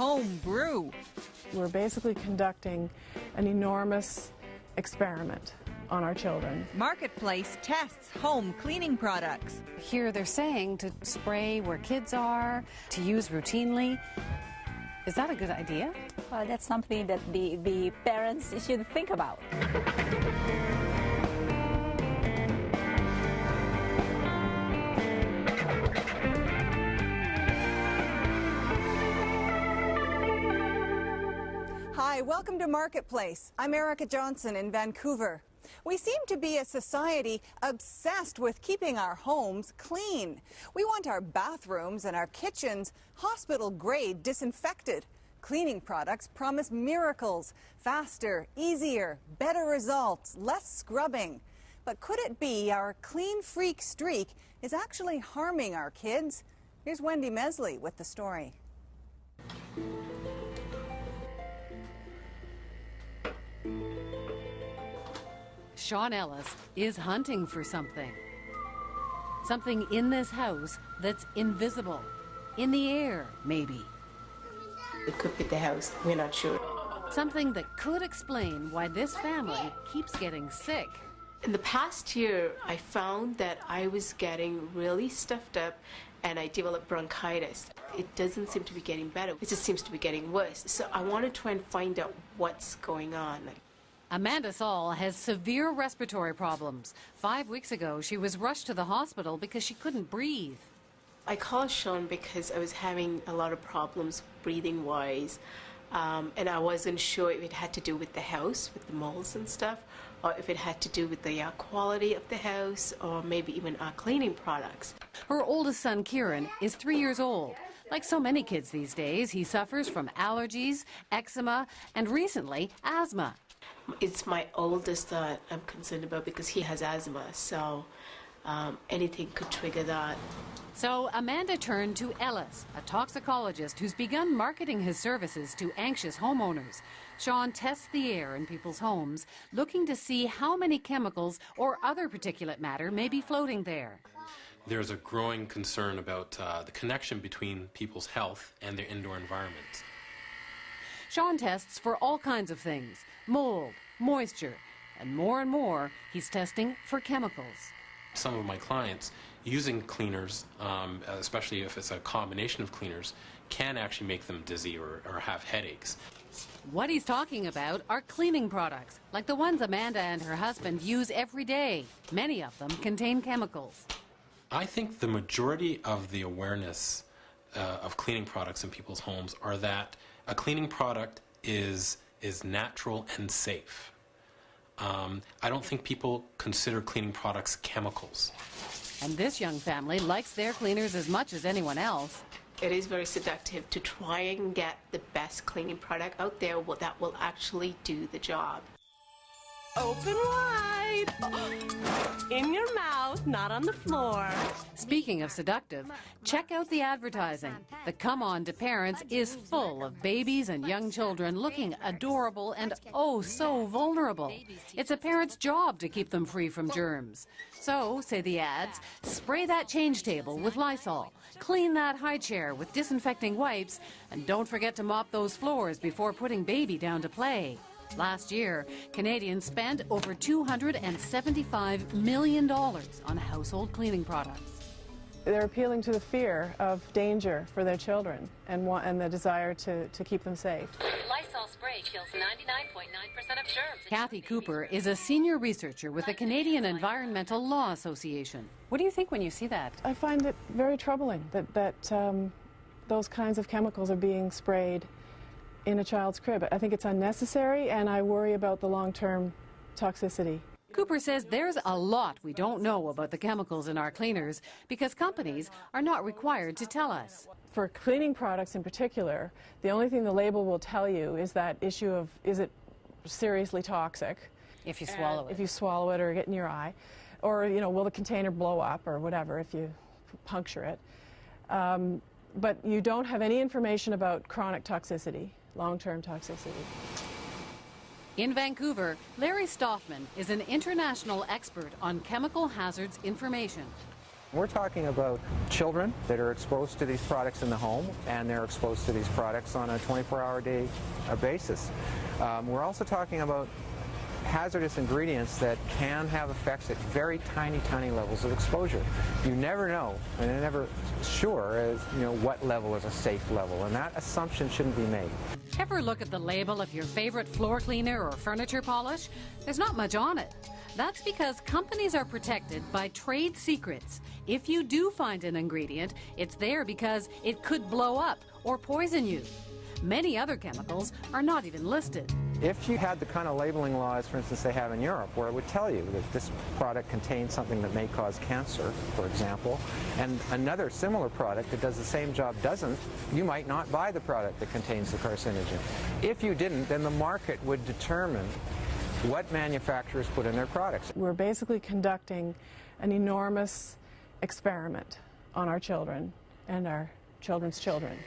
home brew. We're basically conducting an enormous experiment on our children. Marketplace tests home cleaning products. Here they're saying to spray where kids are, to use routinely. Is that a good idea? Well, that's something that the parents should think about. Hi, welcome to Marketplace. I'm Erica Johnson in Vancouver. We seem to be a society obsessed with keeping our homes clean. We want our bathrooms and our kitchens hospital-grade disinfected. Cleaning products promise miracles, faster, easier, better results, less scrubbing. But could it be our clean freak streak is actually harming our kids? Here's Wendy Mesley with the story. Sean Ellis is hunting for something. Something in this house that's invisible. In the air, maybe. It could be the house, we're not sure. Something that could explain why this family keeps getting sick. In the past year, I found that I was getting really stuffed up and I developed bronchitis. It doesn't seem to be getting better. It just seems to be getting worse. So I want to try and find out what's going on. Amanda Saul has severe respiratory problems. 5 weeks ago, she was rushed to the hospital because she couldn't breathe. I called Sean because I was having a lot of problems breathing-wise, and I wasn't sure if it had to do with the house, with the molds and stuff, or if it had to do with the quality of the house, or maybe even our cleaning products. Her oldest son, Kieran, is 3 years old. Like so many kids these days, he suffers from allergies, eczema, and recently, asthma. It's my oldest that I'm concerned about because he has asthma, so anything could trigger that. So Amanda turned to Ellis, a toxicologist who's begun marketing his services to anxious homeowners. Sean tests the air in people's homes, looking to see how many chemicals or other particulate matter may be floating there. There's a growing concern about the connection between people's health and their indoor environments. Sean tests for all kinds of things: mold, moisture, and more, he's testing for chemicals. Some of my clients using cleaners, especially if it's a combination of cleaners, can actually make them dizzy or have headaches. What he's talking about are cleaning products, like the ones Amanda and her husband use every day. Many of them contain chemicals. I think the majority of the awareness of cleaning products in people's homes are that a cleaning product is natural and safe. I don't think people consider cleaning products chemicals. And this young family likes their cleaners as much as anyone else. It is very seductive to try and get the best cleaning product out there that will actually do the job. Open wide. In your mouth, not on the floor. Speaking of seductive, check out the advertising. The Come On to Parents is full of babies and young children looking adorable and oh so vulnerable. It's a parent's job to keep them free from germs. So, say the ads, spray that change table with Lysol, clean that high chair with disinfecting wipes, and don't forget to mop those floors before putting baby down to play. Last year, Canadians spent over $275 million on household cleaning products. They're appealing to the fear of danger for their children and the desire to keep them safe. Lysol spray kills 99.9% of germs. Kathy Cooper is a senior researcher with the Canadian Environmental Law Association. What do you think when you see that? I find it very troubling that those kinds of chemicals are being sprayed in a child's crib. I think it's unnecessary, and I worry about the long-term toxicity. Cooper says there's a lot we don't know about the chemicals in our cleaners because companies are not required to tell us. For cleaning products in particular, the only thing the label will tell you is that issue of, is it seriously toxic? If you swallow it. If you swallow it or get in your eye. Or, you know, will the container blow up or whatever if you puncture it. But you don't have any information about chronic toxicity, long-term toxicity. In Vancouver, Larry Stoffman is an international expert on chemical hazards information. We're talking about children that are exposed to these products in the home, and they're exposed to these products on a 24-hour day basis. We're also talking about hazardous ingredients that can have effects at very tiny, tiny levels of exposure. You never know, and you're never sure as what level is a safe level, and that assumption shouldn't be made. Ever look at the label of your favorite floor cleaner or furniture polish? There's not much on it. That's because companies are protected by trade secrets. If you do find an ingredient, it's there because it could blow up or poison you. Many other chemicals are not even listed. If you had the kind of labeling laws, for instance, they have in Europe, where it would tell you that this product contains something that may cause cancer, for example, and another similar product that does the same job doesn't, you might not buy the product that contains the carcinogen. If you didn't, then the market would determine what manufacturers put in their products. We're basically conducting an enormous experiment on our children and our children's children.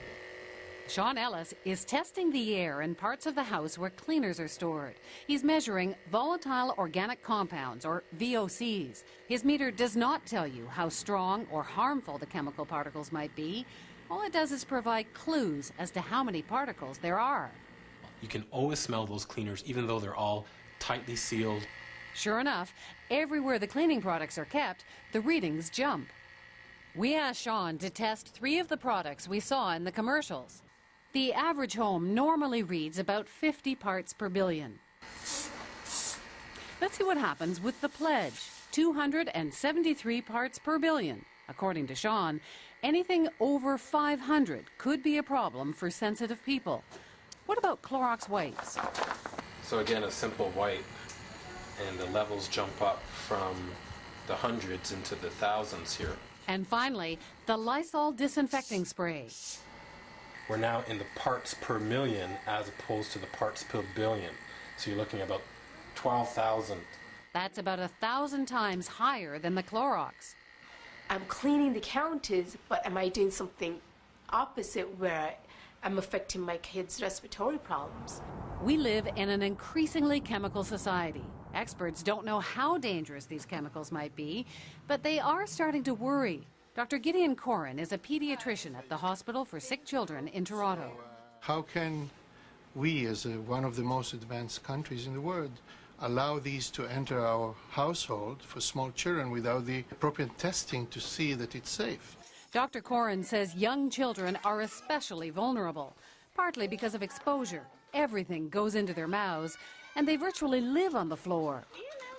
Sean Ellis is testing the air in parts of the house where cleaners are stored. He's measuring volatile organic compounds, or VOCs. His meter does not tell you how strong or harmful the chemical particles might be. All it does is provide clues as to how many particles there are. You can always smell those cleaners, even though they're all tightly sealed. Sure enough, everywhere the cleaning products are kept, the readings jump. We asked Sean to test 3 of the products we saw in the commercials. The average home normally reads about 50 parts per billion. Let's see what happens with the Pledge, 273 parts per billion. According to Sean, anything over 500 could be a problem for sensitive people. What about Clorox wipes? So again, a simple wipe, and the levels jump up from the hundreds into the thousands here. And finally, the Lysol disinfecting spray. We're now in the parts per million as opposed to the parts per billion. So you're looking at about 12,000. That's about 1,000 times higher than the Clorox. I'm cleaning the counters, but am I doing something opposite where I'm affecting my kids' respiratory problems? We live in an increasingly chemical society. Experts don't know how dangerous these chemicals might be, but they are starting to worry. Dr. Gideon Corin is a pediatrician at the Hospital for Sick Children in Toronto. How can we, as one of the most advanced countries in the world, allow these to enter our household for small children without the appropriate testing to see that it's safe? Dr. Corin says young children are especially vulnerable, partly because of exposure. Everything goes into their mouths, and they virtually live on the floor.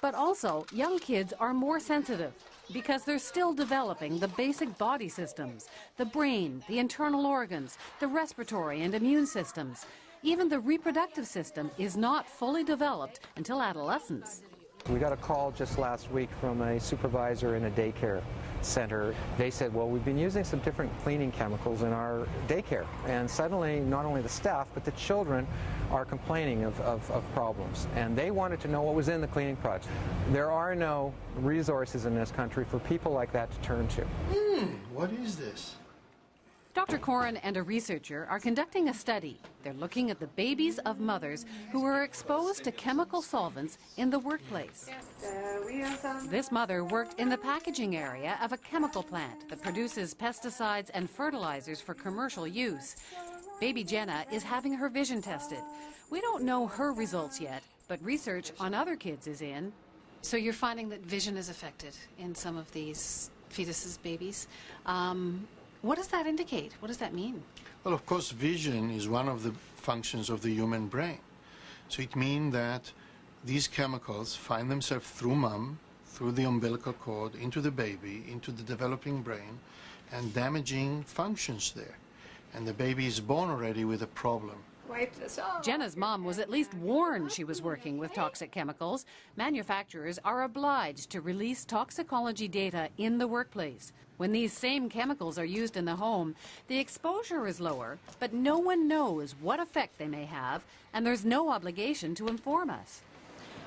But also, young kids are more sensitive because they're still developing the basic body systems, the brain, the internal organs, the respiratory and immune systems. Even the reproductive system is not fully developed until adolescence. We got a call just last week from a supervisor in a daycare center. They said, well, we've been using some different cleaning chemicals in our daycare, and suddenly not only the staff but the children are complaining of problems, and they wanted to know what was in the cleaning products. There are no resources in this country for people like that to turn to. What is this? Dr. Corin and a researcher are conducting a study. They're looking at the babies of mothers who were exposed to chemical solvents in the workplace. This mother worked in the packaging area of a chemical plant that produces pesticides and fertilizers for commercial use. Baby Jenna is having her vision tested. We don't know her results yet, but research on other kids is in. So you're finding that vision is affected in some of these fetuses, babies. What does that indicate? What does that mean? Well, of course, vision is one of the functions of the human brain. So it means that these chemicals find themselves through mom, through the umbilical cord, into the baby, into the developing brain, and damaging functions there. And the baby is born already with a problem. Jenna's mom was at least warned she was working with toxic chemicals. Manufacturers are obliged to release toxicology data in the workplace. When these same chemicals are used in the home, the exposure is lower, but no one knows what effect they may have, and there's no obligation to inform us.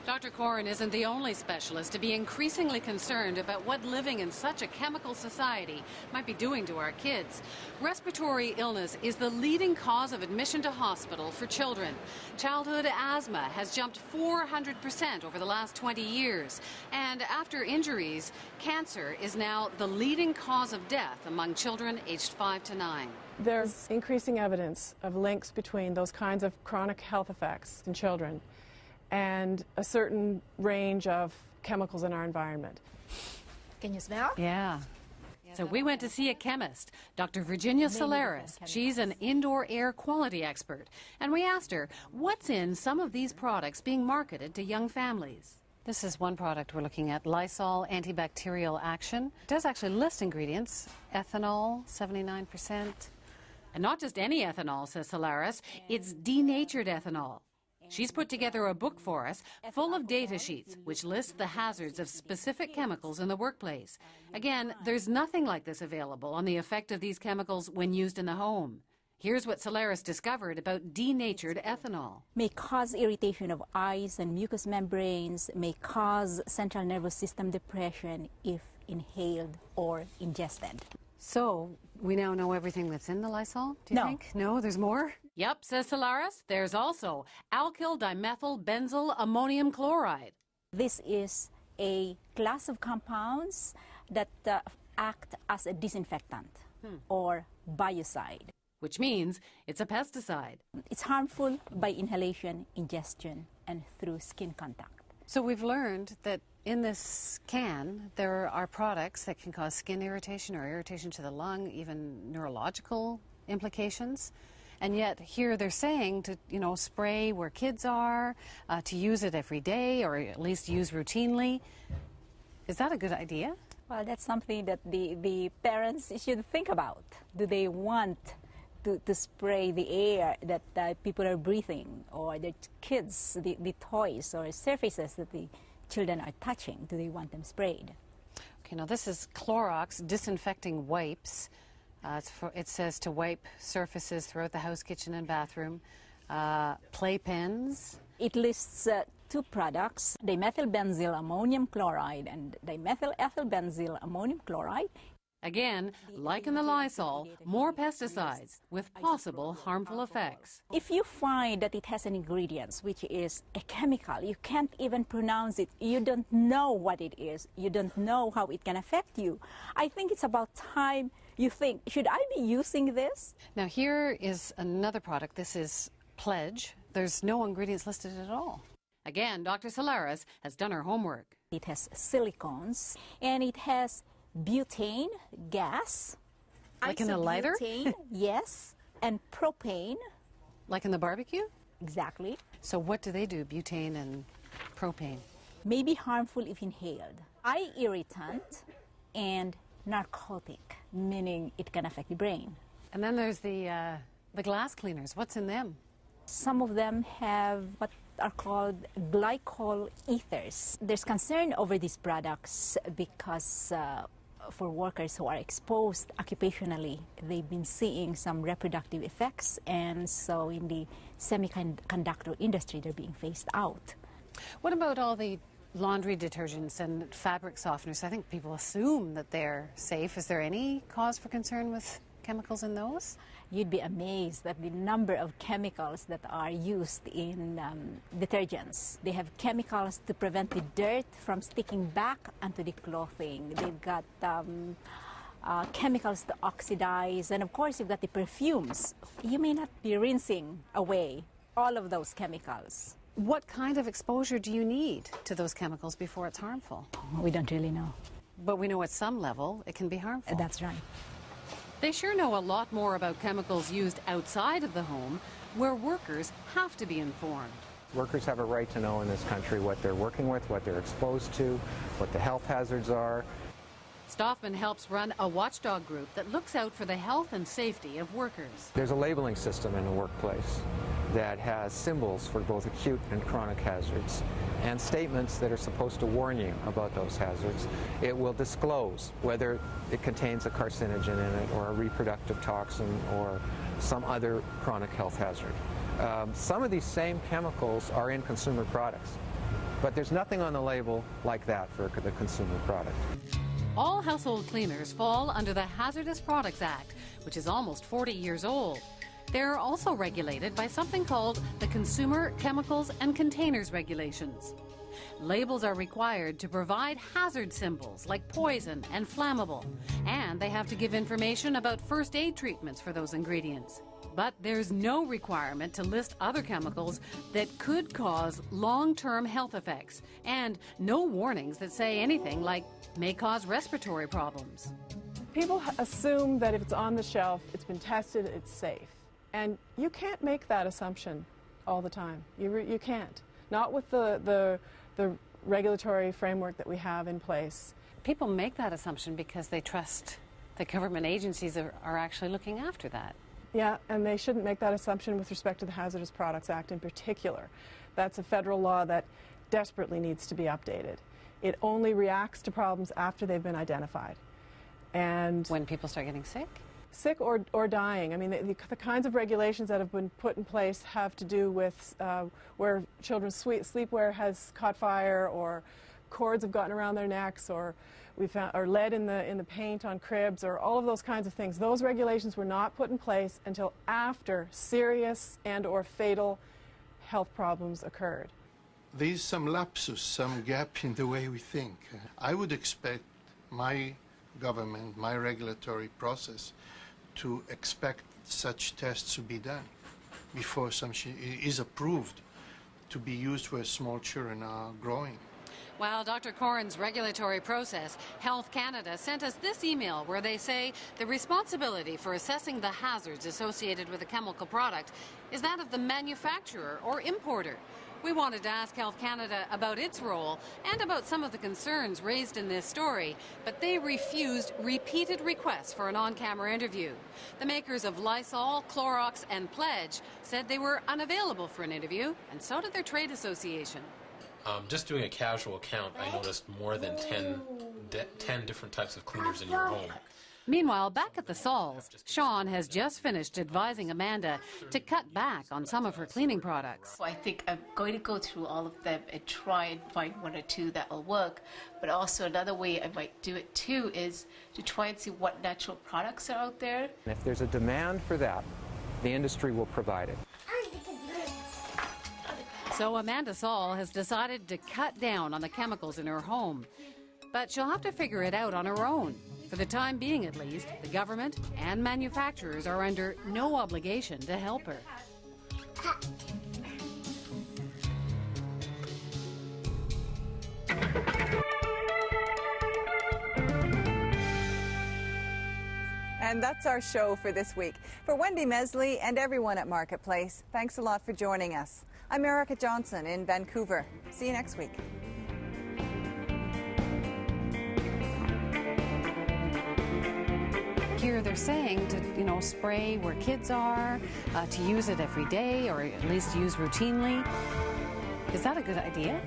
Dr. Corin isn't the only specialist to be increasingly concerned about what living in such a chemical society might be doing to our kids. Respiratory illness is the leading cause of admission to hospital for children. Childhood asthma has jumped 400% over the last 20 years. And after injuries, cancer is now the leading cause of death among children aged 5 to 9. There's increasing evidence of links between those kinds of chronic health effects in children and a certain range of chemicals in our environment. Can you smell? Yeah. So we went to see a chemist, Dr. Virginia Solaris. She's an indoor air quality expert. And we asked her, what's in some of these products being marketed to young families? This is one product we're looking at, Lysol antibacterial action. It does actually list ingredients, ethanol, 79%. And not just any ethanol, says Solaris, it's denatured ethanol. She's put together a book for us full of data sheets which list the hazards of specific chemicals in the workplace. Again, there's nothing like this available on the effect of these chemicals when used in the home. Here's what Solaris discovered about denatured ethanol. May cause irritation of eyes and mucous membranes, may cause central nervous system depression if inhaled or ingested. So, we now know everything that's in the Lysol, do you think? No, there's more? Yep, says Solaris. There's also alkyl dimethyl benzyl ammonium chloride. This is a class of compounds that act as a disinfectant or biocide. Which means it's a pesticide. It's harmful by inhalation, ingestion, and through skin contact. So we've learned that in this can, there are products that can cause skin irritation or irritation to the lung, even neurological implications. And yet here they're saying to, spray where kids are, to use it every day or at least use routinely. Is that a good idea? Well, that's something that the parents should think about. Do they want to spray the air that people are breathing, or the kids, the toys or surfaces that the children are touching? Do they want them sprayed? Okay, now this is Clorox disinfecting wipes. It says to wipe surfaces throughout the house, kitchen, and bathroom. Playpens. It lists two products, dimethylbenzyl ammonium chloride and dimethylethylbenzyl ammonium chloride. Again, like in the Lysol, more pesticides with possible harmful effects. If you find that it has an ingredient which is a chemical, you can't even pronounce it, you don't know what it is, you don't know how it can affect you, I think it's about time you think, should I be using this? Now here is another product. This is Pledge. There's no ingredients listed at all. Again, Dr. Solaris has done her homework. It has silicones and it has butane gas. Like in a lighter? Yes, and propane. Like in the barbecue? Exactly. So what do they do, butane and propane? May be harmful if inhaled. Eye irritant and narcotic, meaning it can affect the brain. And then there's the glass cleaners. What's in them? Some of them have what are called glycol ethers. There's concern over these products because for workers who are exposed occupationally, they've been seeing some reproductive effects, and so in the semiconductor industry, they're being phased out. What about all the laundry detergents and fabric softeners? I think people assume that they're safe. Is there any cause for concern with chemicals in those? You'd be amazed at the number of chemicals that are used in detergents. They have chemicals to prevent the dirt from sticking back onto the clothing. They've got chemicals to oxidize, and of course you've got the perfumes. You may not be rinsing away all of those chemicals. What kind of exposure do you need to those chemicals before it's harmful? We don't really know. But we know at some level it can be harmful. That's right. They sure know a lot more about chemicals used outside of the home, where workers have to be informed. Workers have a right to know in this country what they're working with, what they're exposed to, what the health hazards are. Stoffman helps run a watchdog group that looks out for the health and safety of workers. There's a labeling system in the workplace that has symbols for both acute and chronic hazards and statements that are supposed to warn you about those hazards. It will disclose whether it contains a carcinogen in it or a reproductive toxin or some other chronic health hazard. Some of these same chemicals are in consumer products. But there's nothing on the label like that for the consumer product. All household cleaners fall under the Hazardous Products Act, which is almost 40 years old. They're also regulated by something called the Consumer Chemicals and Containers Regulations. Labels are required to provide hazard symbols like poison and flammable, and they have to give information about first aid treatments for those ingredients. But there's no requirement to list other chemicals that could cause long-term health effects, and no warnings that say anything like may cause respiratory problems. People assume that if it's on the shelf, it's been tested, it's safe. And you can't make that assumption all the time. You can't. Not with the regulatory framework that we have in place. People make that assumption because they trust the government agencies are actually looking after that. Yeah, and they shouldn't make that assumption with respect to the Hazardous Products Act in particular. That's a federal law that desperately needs to be updated. It only reacts to problems after they've been identified. And when people start getting sick? Sick or dying. I mean, the kinds of regulations that have been put in place have to do with where children's sleepwear has caught fire, or cords have gotten around their necks, or we found or lead in the paint on cribs, or all of those kinds of things. Those regulations were not put in place until after serious and or fatal health problems occurred. There's some lapsus, some gap in the way we think. I would expect my government, my regulatory process, to expect such tests to be done before something is approved to be used where small children are growing. While Dr. Corrin's regulatory process, Health Canada sent us this email where they say the responsibility for assessing the hazards associated with a chemical product is that of the manufacturer or importer. We wanted to ask Health Canada about its role and about some of the concerns raised in this story, but they refused repeated requests for an on-camera interview. The makers of Lysol, Clorox, and Pledge said they were unavailable for an interview, and so did their trade association. Just doing a casual count, I noticed more than 10 different types of cleaners in your home. Meanwhile, back at the Sauls, Sean has just finished advising Amanda to cut back on some of her cleaning products. I think I'm going to go through all of them and try and find one or two that will work. But also another way I might do it too is to try and see what natural products are out there. If there's a demand for that, the industry will provide it. So Amanda Saul has decided to cut down on the chemicals in her home. But she'll have to figure it out on her own. For the time being, at least, the government and manufacturers are under no obligation to help her. And that's our show for this week. For Wendy Mesley and everyone at Marketplace, thanks a lot for joining us. I'm Erica Johnson in Vancouver. See you next week. Here they're saying to, spray where kids are, to use it every day, or at least use routinely. Is that a good idea?